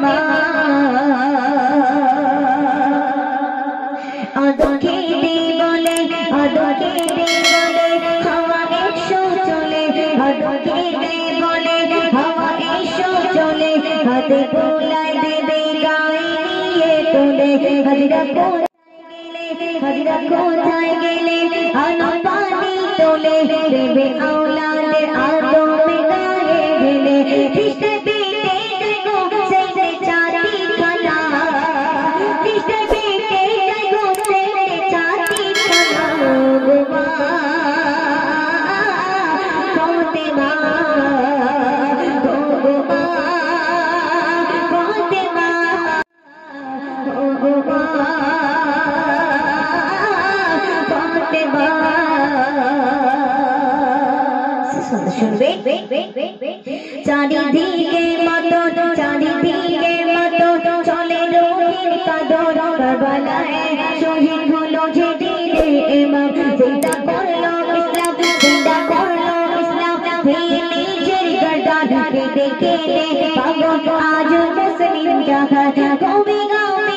ফাতেমা আদোকেতে বলে হাওয়া এসো চলে আদোকেতে বলে হাওয়া এসো চলে হাতে বুলাই দেবে গায়ে নিয়ে তোলে হাজিরা কোথায় গেলে আলো পানি তোলে দেবে আওলাদে আদমে গায়ে ঢেলে কৃষ্ণ বেটে দেখো সেই চাঁদি খানা কৃষ্ণ বেটে দেখো সেই চাঁদি খানা গো মা ফাতেমা গো মা ফাতেমা গো মা শুনবে চারিদিকে মতো চলে রোগের কাদর কারবালায় শহীদ হলো যেদিনে ইমাম জিন্দা করলো ইসলাম নিজের গর্দান কেটে পাগল আজ মুসলিম জাহান কবি গাও